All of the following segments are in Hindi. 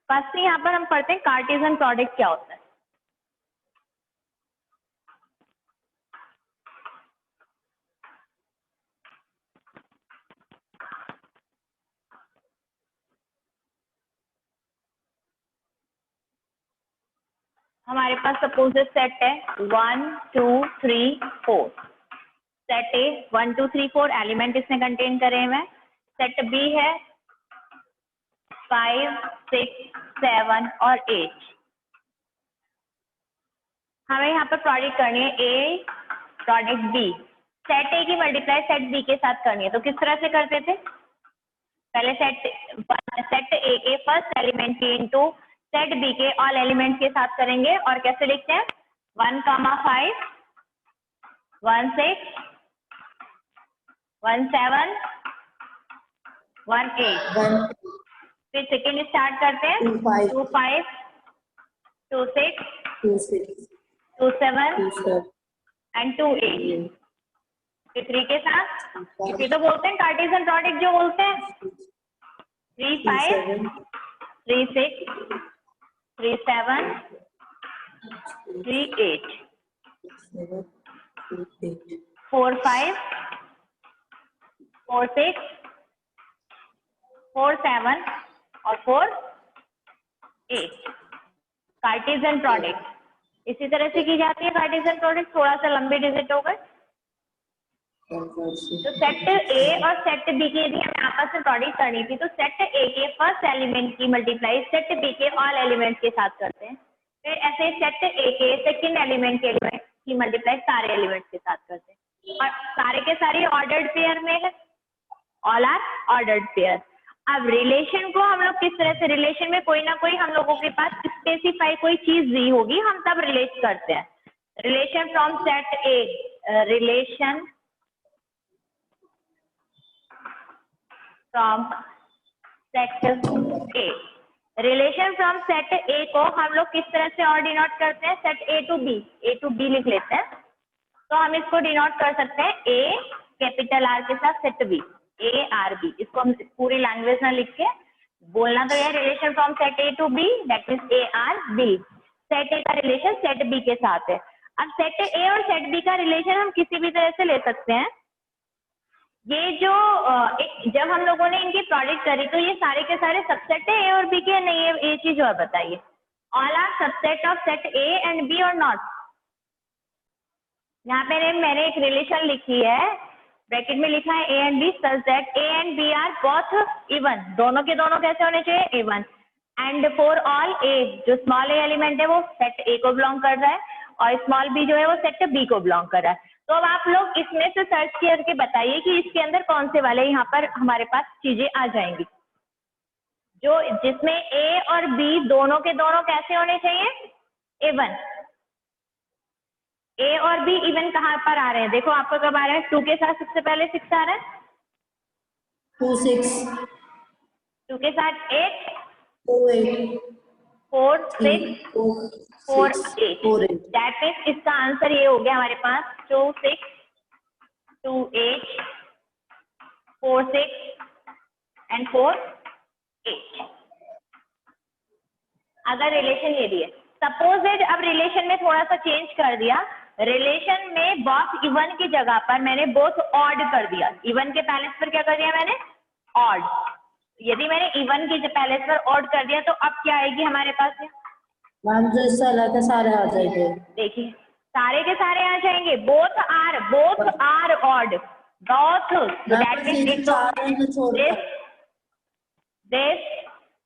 फर्स्ट यहाँ पर हम पढ़ते हैं कार्टेशियन प्रोडक्ट क्या होता है। हमारे पास सपोज सेट है 1 2 3 4। सेट ए 1 2 3 4 एलिमेंट इसमें कंटेन करे हुए हैं। सेट बी है 5 6 7 और 8। हमें यहाँ पर प्रोडक्ट करनी है ए प्रोडक्ट बी। सेट ए की मल्टीप्लाई सेट बी के साथ करनी है, तो किस तरह से करते थे? पहले सेट ए के फर्स्ट एलिमेंट के इनटू सेट बी के ऑल एलिमेंट के साथ करेंगे। और कैसे लिखते हैं? 1 5 1 6 1 7 1 8। फिर सेकेंड स्टार्ट करते हैं 2 5 2 6 2 7 एंड 2 8। फिर 3 के साथ इसे तो बोलते हैं कार्टेशियन प्रोडक्ट जो बोलते हैं। 3 5 3 6 3 7 3 8 4 5 4 6 4 7 और 4 8 कार्टेशियन प्रोडक्ट इसी तरह से की जाती है। कार्टेशियन प्रोडक्ट थोड़ा सा लंबे डिजिट हो गए। तो सेट ए और सेट बी की यदि हमें आपस में प्रोडक्ट करनी थी तो सेट ए के फर्स्ट एलिमेंट की मल्टीप्लाई सेट बी के ऑल एलिमेंट के साथ करते हैं। फिर ऐसे सेट ए के सेकंड एलिमेंट की मल्टीप्लाई सारे एलिमेंट्स के साथ करते हैं। और सारे के सारे ऑर्डर्ड पेयर में है, ऑल आर ऑर्डर्ड पेयर। अब रिलेशन को हम लोग किस तरह से, रिलेशन में कोई ना कोई हम लोगों के पास स्पेसिफाई कोई चीज दी होगी, हम तब रिलेट करते हैं। Relation from set A, relation from set A, relation from set ए को हम लोग किस तरह से और डिनोट करते हैं? सेट ए टू बी लिख लेते हैं। तो हम इसको डिनोट कर सकते हैं ए कैपिटल आर के साथ set B, A R B. इसको हम पूरी लैंग्वेज में लिख के बोलना तो यह relation from set A to B that means A R B. Set A का रिलेशन सेट बी के साथ है। अब सेट ए और सेट बी का रिलेशन हम किसी भी तरह से ले सकते हैं। ये जो जब हम लोगों ने इनकी प्रोडक्ट करी तो ये सारे के सारे सबसेट है ए और बी के, नहीं है ये चीज और बताइए। All are subset of set A and B और नॉट? यहाँ पे मैंने एक रिलेशन लिखी है, ब्रैकेट में लिखा है A and B such that A and B are both even. दोनों के दोनों कैसे होने चाहिए? Even. And for all A, जो स्मॉल ए एलिमेंट है वो सेट ए को बिलोंग कर रहा है और स्मॉल बी जो है वो सेट बी को बिलोंग कर रहा है। तो अब आप लोग इसमें से सर्च करके बताइए कि इसके अंदर कौन से वाले यहाँ पर हमारे पास चीजें आ जाएंगी जो जिसमें ए और बी दोनों के दोनों कैसे होने चाहिए? इवन। ए और बी इवन कहाँ पर आ रहे हैं? देखो आपको कब आ रहा है? 2 के साथ सबसे पहले 6 आ रहा है, 2 6, 2 के साथ 8 4 6 4 8। दैट मीन्स इसका आंसर ये हो गया हमारे पास 2 6 2 8 4 6 एंड 4 8। अगर रिलेशन ये दिए, सपोज अब रिलेशन में थोड़ा सा चेंज कर दिया, रिलेशन में बोथ इवन की जगह पर मैंने बोथ ऑड कर दिया। इवन के पैलेस पर क्या कर दिया मैंने? ऑड। यदि मैंने इवन की पैलेस पर ऑड कर दिया तो अब क्या आएगी हमारे पास? मैम जो सारे आ जाएंगे। देखिए सारे के सारे आ जाएंगे। Both are odd, both that means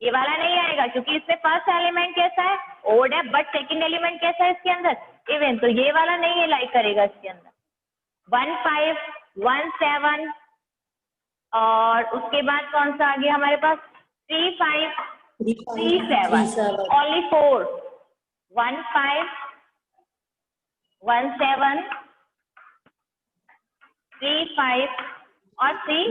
ये वाला नहीं आएगा क्योंकि इसमें फर्स्ट एलिमेंट कैसा है? ओड है, बट सेकंड एलिमेंट कैसा है इसके अंदर? इवन। तो ये वाला नहीं है, लाइक करेगा इसके अंदर। 1 5 1 7 और उसके बाद कौन सा आ गया हमारे पास? 3 5 3 7 ओनली 4। 1 5 1 7 3 5 और 3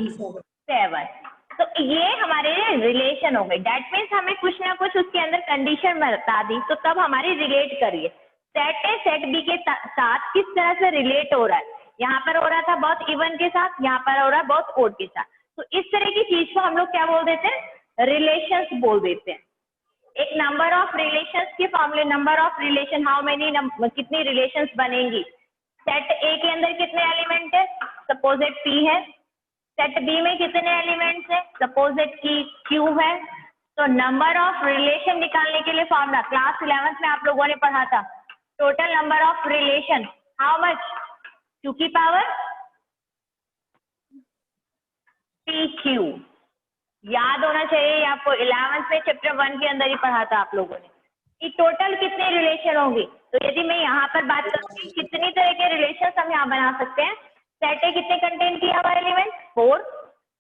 7। तो ये हमारे रिलेशन हो गए। दैट मीन्स हमें कुछ ना कुछ उसके अंदर कंडीशन बता दी तो तब हमारी रिलेट करिए। सेट ए सेट बी के साथ किस तरह से रिलेट हो रहा है? यहाँ पर हो रहा था बहुत इवन के साथ, यहाँ पर हो रहा है बहुत ओड के साथ। तो इस तरह की चीज को हम लोग क्या बोल देते हैं? रिलेशंस बोल देते हैं। एक नंबर ऑफ रिलेशंस के फॉर्मूले, number of relation, how many, कितनी रिलेशंस बनेंगी। सेट ए के अंदर कितने एलिमेंट है, सपोज इट पी है। सेट बी में कितने एलिमेंट्स है, सपोज इट की क्यू है। तो नंबर ऑफ रिलेशन निकालने के लिए फॉर्मूला क्लास 11th में आप लोगों ने पढ़ा था, total number of relation how much, Q की पावर पी क्यू। याद होना चाहिए आपको, 11th में चैप्टर 1 के अंदर ही पढ़ा था आप लोगों ने कि टोटल कितने रिलेशन होंगे। तो यदि मैं यहाँ पर बात करूँगी कितनी तरह के रिलेशन हम यहाँ बना सकते हैं। सेट ए कितने कंटेन किया हुआ एलिमेंट 4,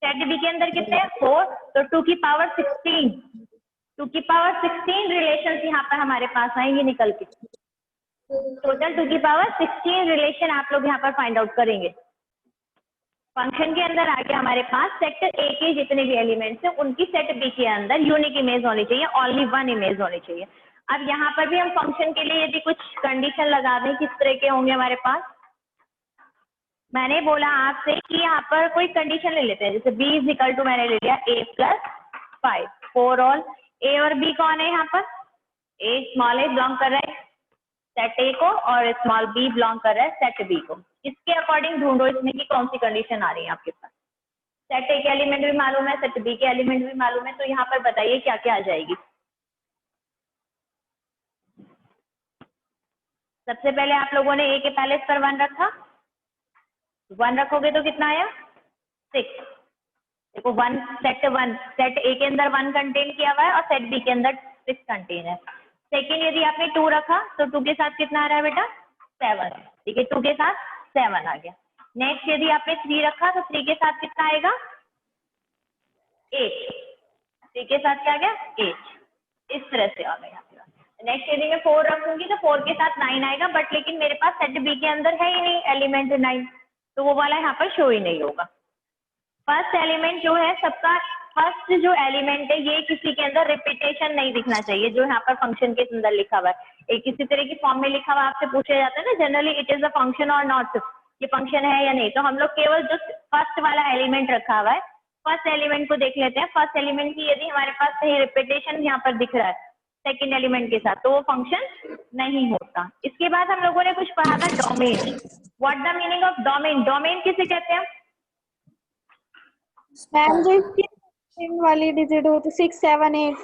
सेट बी के अंदर कितने 4, तो 2 की पावर 16, 2 की पावर 16 रिलेशन यहाँ पर हमारे पास आएंगे निकल के। टोटल 2 की पावर 16 रिलेशन आप लोग यहाँ पर फाइंड आउट करेंगे। फंक्शन के अंदर आगे हमारे पास सेट ए के जितने भी एलिमेंट्स हैं उनकी सेट बी के अंदर यूनिक इमेज होनी चाहिए, ओनली वन इमेज होनी चाहिए। अब यहाँ पर भी हम फंक्शन के लिए यदि कुछ कंडीशन लगा दें, किस तरह के होंगे हमारे पास। मैंने बोला आपसे कि यहाँ पर कोई कंडीशन ले लेते हैं, जैसे b इज इक्वल टू मैंने ले लिया a+5 फॉर ऑल ए और b कौन है यहाँ पर, a स्मॉल a बिलोंग कर रहा है सेट ए को और स्मॉल b बिलोंग कर रहा है सेट b को। इसके अकॉर्डिंग ढूंढो इसमें कि कौन सी कंडीशन आ रही है आपके पास। सेट ए के एलिमेंट भी मालूम है, सेट बी के एलिमेंट भी मालूम है, तो यहाँ पर बताइए क्या क्या आ जाएगी। सबसे पहले आप लोगों ने ए के पैलेस पर 1 रखा, 1 रखोगे तो कितना आया 6। देखो 1 सेट ए के अंदर 1 कंटेन किया हुआ है और सेट बी के अंदर 6 कंटेन है। सेकेंड यदि आपने 2 रखा तो 2 के साथ कितना आ रहा है बेटा 7, ठीक है 2 के साथ 7 आ गया। नेक्स्ट यदि आपने 3 रखा तो 3 के साथ कितना आएगा 8, 3 के साथ क्या आ गया 8, इस तरह से आ गया। नेक्स्ट यदि मैं 4 रखूंगी तो 4 के साथ 9 आएगा, बट लेकिन मेरे पास सेट बी के अंदर है ही नहीं एलिमेंट 9, तो वो वाला यहाँ पर शो ही नहीं होगा। फर्स्ट एलिमेंट जो है सबका, फर्स्ट जो एलिमेंट है ये किसी के अंदर रिपीटेशन नहीं दिखना चाहिए, जो यहाँ पर फंक्शन के अंदर लिखा हुआ है। एक किसी तरह की फॉर्म में लिखा हुआ आपसे पूछा जाता है ना generally, it is a function और नॉट, ये फंक्शन है या नहीं, तो हम लोग केवल जो फर्स्ट वाला एलिमेंट रखा हुआ है फर्स्ट एलिमेंट को देख लेते हैं। फर्स्ट एलिमेंट की यदि हमारे पास कहीं रिपीटेशन यहाँ पर दिख रहा है सेकेंड एलिमेंट के साथ, तो वो फंक्शन नहीं होता। इसके बाद हम लोगों ने कुछ पढ़ा था domain. What the meaning of domain, domain किसे कहते हैं मैम जो इसकी वाली डिजिट हो तो 6 7 8,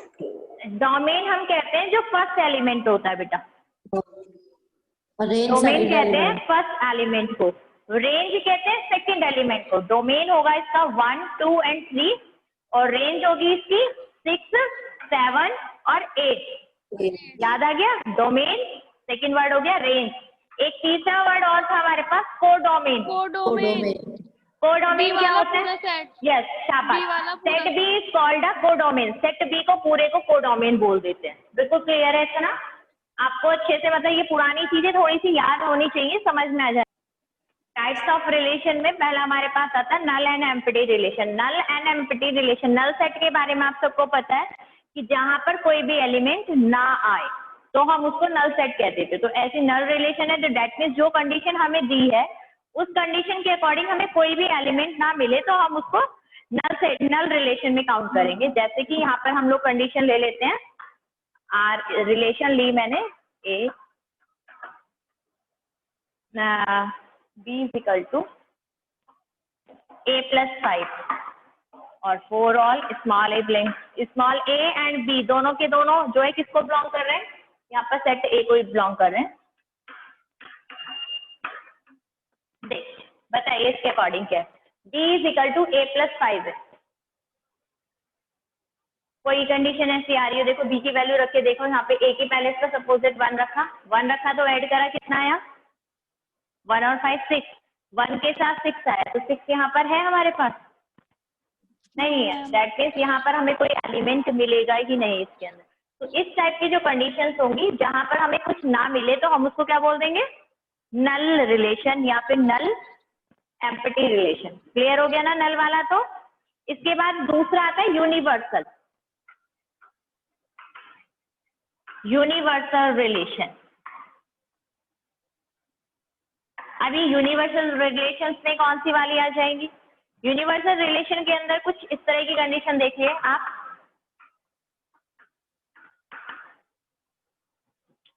डोमेन हम कहते हैं जो फर्स्ट एलिमेंट होता है बेटा, रेंज डोमेन कहते हैं फर्स्ट एलिमेंट को, रेंज कहते हैं सेकंड एलिमेंट को। डोमेन होगा इसका 1 2 और 3 और रेंज होगी इसकी 6 7 और 8। याद आ गया डोमेन, सेकंड वर्ड हो गया रेंज। एक तीसरा वर्ड और था हमारे पास कोडोमेन। कोडोमेन क्या होता है, यस शाबाश, set B is called a codomain, set B को पूरे को कोडोमेन बोल देते हैं। बिल्कुल क्लियर है इतना, आपको अच्छे से मतलब ये पुरानी चीजें थोड़ी सी याद होनी चाहिए, समझ में आ जाए। टाइप्स ऑफ रिलेशन में पहला हमारे पास आता है null and empty relation. Null and empty relation, null set के बारे में आप सबको पता है कि जहां पर कोई भी एलिमेंट ना आए तो हम उसको नल सेट कहते थे। तो ऐसी नल रिलेशन है, तो डेट मीन्स जो कंडीशन हमें दी है उस कंडीशन के अकॉर्डिंग हमें कोई भी एलिमेंट ना मिले तो हम उसको नल सेट, नल रिलेशन में काउंट करेंगे। जैसे कि यहाँ पर हम लोग कंडीशन ले लेते हैं, आर रिलेशन ली मैंने A B is equal to a+5 और for all small A belong, small A and B दोनों के दोनों जो है किसको बिलोंग कर रहे हैं, यहाँ पर सेट ए को ही बिलोंग कर रहे हैं। बताइए इसके अकॉर्डिंग क्या है, d is equal to a+5 है। कोई कंडीशन ऐसी आ रही है, देखो b की वैल्यू रख के देखो, यहाँ पे a की पैलेस का सपोजिट 1 रखा तो ऐड करा कितना आया 1 और 5 6, 1 के साथ 6 आया, तो 6 यहाँ पर है हमारे पास नहीं है, दैट मीन्स यहाँ पर हमें कोई एलिमेंट मिलेगा ही नहीं इसके अंदर। तो इस टाइप की जो कंडीशंस होंगी जहां पर हमें कुछ ना मिले तो हम उसको क्या बोल देंगे नल रिलेशन या फिर नल एम्प्टी रिलेशन। क्लियर हो गया ना नल वाला। तो इसके बाद दूसरा आता है यूनिवर्सल, यूनिवर्सल रिलेशन। अभी यूनिवर्सल रिलेशंस में कौन सी वाली आ जाएंगी, यूनिवर्सल रिलेशन के अंदर कुछ इस तरह की कंडीशन देखिए आप,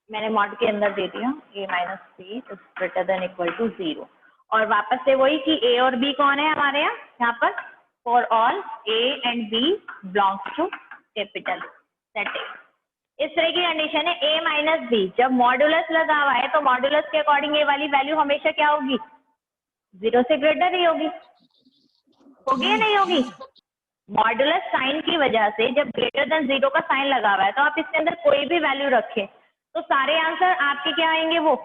मैंने मॉड के अंदर दे दिया a minus B is greater than equal to 0, और वापस से वही कि a और b कौन है हमारे यहाँ पर, for all a and b belongs to capital set A। इस तरह की कंडीशन है a माइनस बी, जब मॉडुलस लगा हुआ है तो मॉडुलस के अकॉर्डिंग ये वाली वैल्यू हमेशा क्या होगी, 0 से ग्रेटर ही होगी या नहीं होगी। मॉडुलस साइन की वजह से जब ग्रेटर देन 0 का साइन लगा हुआ है तो आप इसके अंदर कोई भी वैल्यू रखें तो सारे आंसर आपके क्या आएंगे, वो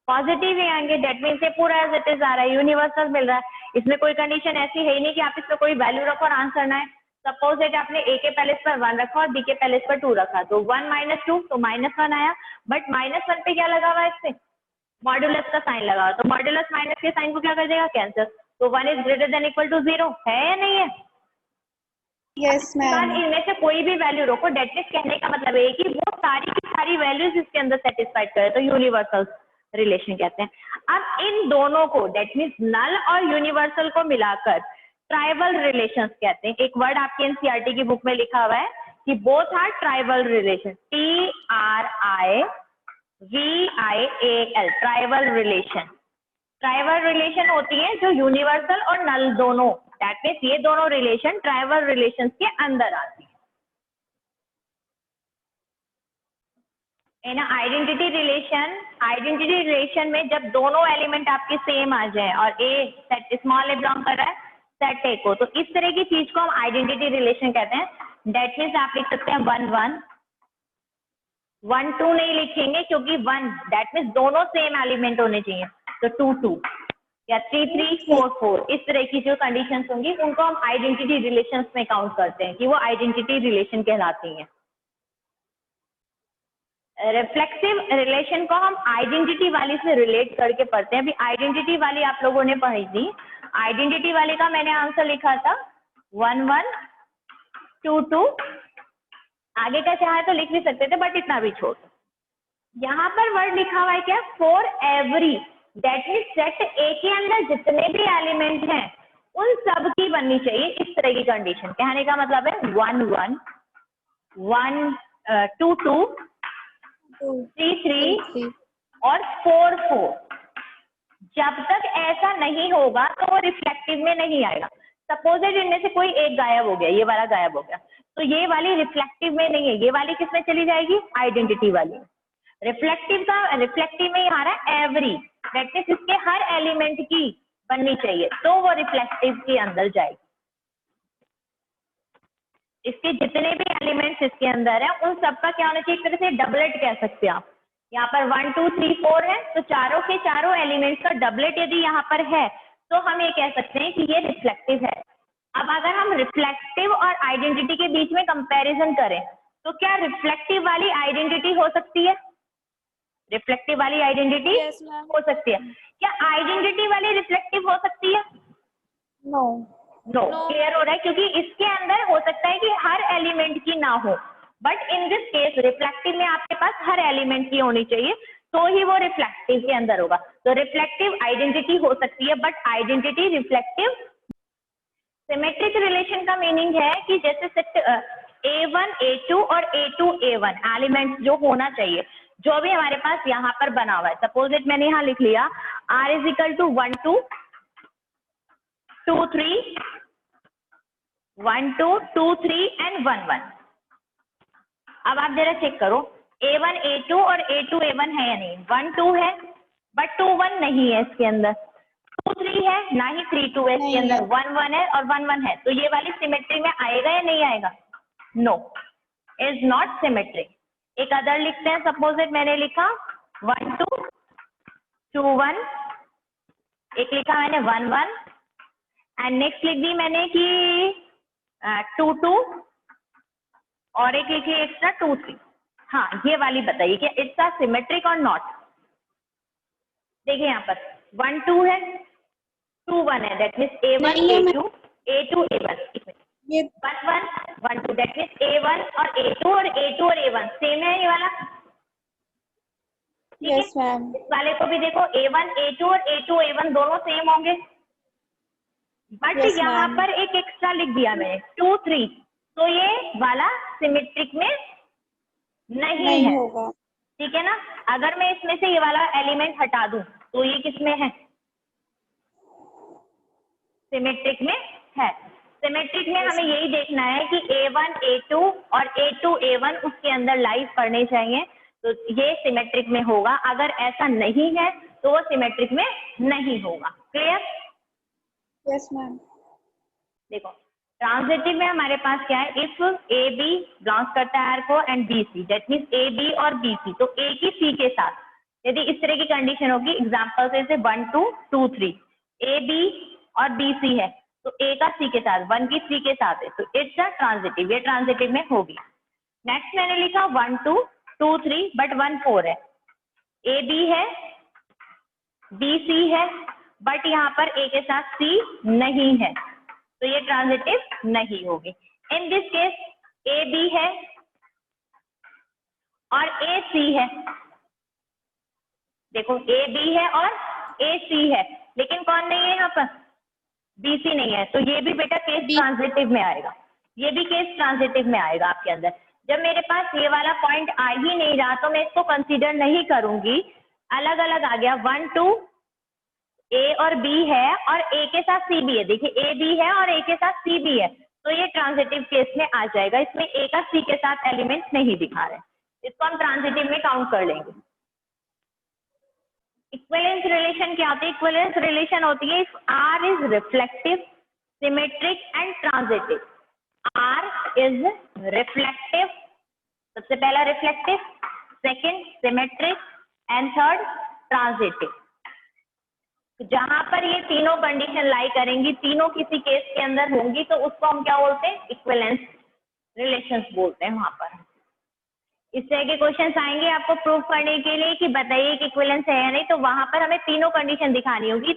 पॉजिटिव ही आएंगे। डेट मीन्स ये पूरा एज इट इज आ रहा है, यूनिवर्सल मिल रहा है, इसमें कोई कंडीशन ऐसी है ही नहीं कि आप इसमें कोई वैल्यू रखो और आंसर ना आए। सपोज दैट आपने ए के पहले पर 1 रखा और बी के पहले पर 2 रखा, तो 1 माइनस 2 तो -1 आया, बट -1 पे क्या लगा हुआ है, इससे मॉडुलस का साइन लगा हुआ, तो मॉडुलस माइनस के साइन को क्या कर देगा, कैंसिल, तो 1 is greater than equal to 0 है या नहीं है। Yes ma'am. इनमें से कोई भी वैल्यू रखो, डेट मीन्स कहने का मतलब है कि वो सारी की सारी वैल्यूज इसके अंदर सेटिस्फाइड करे, तो यूनिवर्सल रिलेशन कहते हैं। अब इन दोनों को डेट मीन्स नल और यूनिवर्सल को मिलाकर ट्राइवल रिलेशंस कहते हैं। एक वर्ड आपके एनसीईआरटी की बुक में लिखा हुआ है कि both are trivial relation, TRIVIAL, trivial relation. Trivial relation होती है जो यूनिवर्सल और नल दोनों, दैट मीन्स ये दोनों रिलेशन ट्राइवल रिलेशन के अंदर आती है। इन आइडेंटिटी रिलेशन में जब दोनों एलिमेंट आपके सेम आ जाए और ए सेट स्मॉल ए बिलोंग कर रहा है सेट ए को, तो इस तरह की चीज को हम आइडेंटिटी रिलेशन कहते हैं। दैट मीन्स आप लिख सकते हैं 1 1 1 2 नहीं लिखेंगे क्योंकि 1 दैट मीन्स दोनों सेम एलिमेंट होने चाहिए, तो 2 2 या 3 3 4 4, इस तरह की जो कंडीशंस होंगी उनको हम आइडेंटिटी रिलेशंस में काउंट करते हैं कि वो आइडेंटिटी रिलेशन कहलाती हैं। रिफ्लेक्सिव रिलेशन को हम आइडेंटिटी वाली से रिलेट करके पढ़ते हैं। अभी आइडेंटिटी वाली आप लोगों ने पढ़ी थी, आइडेंटिटी वाले का मैंने आंसर लिखा था 1 1 2 2, आगे का चाहे तो लिख भी सकते थे बट इतना भी छोड़। यहाँ पर वर्ड लिखा हुआ है क्या, for every, that means set ए के अंदर जितने भी एलिमेंट हैं उन सब की बननी चाहिए इस तरह की कंडीशन। कहने का मतलब है 1 1 1 2 2 3 3 और 4 4। जब तक ऐसा नहीं होगा तो वो रिफ्लेक्टिव में नहीं आएगा। सपोज इनमें से कोई एक गायब हो गया, ये वाला गायब हो गया, तो ये वाली रिफ्लेक्टिव में नहीं है, ये वाली किस में चली जाएगी, आइडेंटिटी वाली। रिफ्लेक्टिव में आ रहा है एवरी, दैट मींस इसके हर एलिमेंट की बननी चाहिए तो वो रिफ्लेक्टिव के अंदर जाएगी। इसके जितने भी एलिमेंट्स इसके अंदर है उन सबका क्या होना चाहिए, एक तरह से डबलेट कह सकते हैं आप। यहाँ पर 1 2 3 4 है तो चारों के चारों एलिमेंट्स का डबलेट यदि यहाँ पर है तो हम ये कह सकते हैं कि ये रिफ्लेक्टिव है। अब अगर हम रिफ्लेक्टिव और आइडेंटिटी के बीच में कंपैरिजन करें तो क्या रिफ्लेक्टिव वाली आइडेंटिटी हो सकती है, रिफ्लेक्टिव वाली आइडेंटिटी हो सकती है, क्या आइडेंटिटी वाली रिफ्लेक्टिव हो सकती है, नो नो। क्लियर हो रहा है, क्योंकि इसके अंदर हो सकता है कि हर एलिमेंट की ना हो, but in this case reflective में आपके पास हर एलिमेंट की होनी चाहिए तो ही वो रिफ्लेक्टिव के अंदर होगा। तो रिफ्लेक्टिव आइडेंटिटी हो सकती है but identity reflective. Symmetric relation का मीनिंग है कि जैसे सेट A1 A2 और A2 A1 एलिमेंट्स जो होना चाहिए, जो भी हमारे पास यहाँ पर बना हुआ है, सपोज इट मैंने यहाँ लिख लिया R is equal to 1 2 2 3 1 2 2 3 and 1 1। अब आप जरा चेक करो A1 A2 और A2 A1 है या नहीं, 1 2 है बट 2 1 नहीं है इसके अंदर, 2 3 है ना ही 3 2 है इसके अंदर, 1 1 है और 1 1 है, तो ये वाली सिमेट्री में आएगा या नहीं आएगा, नो, इज नॉट सिमेट्रिक। एक अदर लिखते हैं, सपोज इट मैंने लिखा 1 2 2 1, एक लिखा मैंने 1 1 एंड नेक्स्ट लिख दी मैंने कि 2 2 और एक लिखी एक्स्ट्रा 2 3। हाँ, ये वाली बताइए कि इट्स अ सिमेट्रिक और नॉट। देखिए यहाँ पर 1 2 है 2 1 है, that means A1 A2 A2 A1, 1 1 1 2 that means A1 और A2 और A2 और A1 सेम है ये वाला। Yes ma'am. इस वाले को भी देखो A1 A2 और A2 A1 दोनों सेम होंगे, बट यहाँ पर एक एक्स्ट्रा लिख दिया मैंने 2 3, तो ये वाला सिमेट्रिक में नहीं है होगा। ठीक है ना। अगर मैं इसमें से ये वाला एलिमेंट हटा दूं तो ये किसमें है, सिमेट्रिक में है। सिमेट्रिक में हमें यही देखना है कि A1 A2 और A2 A1 उसके अंदर लाइज पड़ने चाहिए, तो ये सिमेट्रिक में होगा। अगर ऐसा नहीं है तो वो सिमेट्रिक में नहीं होगा। क्लियर? Yes ma'am. देखो ट्रांजिटिव में हमारे पास क्या है, इफ ए बी बिलोंग्स करता है आर को and B C, that means A B और बी सी, तो ए की सी के साथ यदि इस तरह की कंडीशन होगी, एग्जाम्पल जैसे 1 2 2 3, ए बी और बी सी है, तो ए का सी के साथ 1 की सी के साथ है, तो इट्स अ ट्रांजिटिव, ये ट्रांजिटिव में होगी। नेक्स्ट मैंने लिखा 1 2 2 3 बट 1 4 है, ए बी है बी सी है बट यहाँ पर ए के साथ सी नहीं है, तो ये ट्रांजिटिव नहीं होगी। In this case A B है और ए सी है, देखो ए बी है और ए सी है, लेकिन कौन नहीं है यहाँ पर, बी सी नहीं है, तो ये भी बेटा केस ट्रांजिटिव में आएगा, ये भी केस ट्रांजिटिव में आएगा आपके अंदर। जब मेरे पास ये वाला पॉइंट आ ही नहीं रहा तो मैं इसको कंसीडर नहीं करूंगी, अलग अलग आ गया 1 2 ए और बी है और ए के साथ सी भी है, देखिए ए बी है और ए के साथ सी भी है, तो ये ट्रांजिटिव केस में आ जाएगा। इसमें ए का सी के साथ एलिमेंट नहीं दिखा रहे, इसको हम ट्रांजिटिव में काउंट कर लेंगे। इक्विवेलेंस रिलेशन क्या होती है? इक्विवेलेंस रिलेशन होती है if R is reflective, symmetric and transitive. R is reflective, सबसे पहला reflective, second symmetric and third transitive. जहां पर ये तीनों कंडीशन लाई करेंगी, तीनों किसी केस के अंदर होंगी, तो उसको हम क्या बोलते हैं, इक्विवेलेंस रिलेशंस बोलते हैं। वहां पर इस तरह के क्वेश्चंस आएंगे आपको प्रूव करने के लिए कि बताइए कि इक्विवेलेंस है या नहीं, तो वहां पर हमें तीनों कंडीशन दिखानी होगी।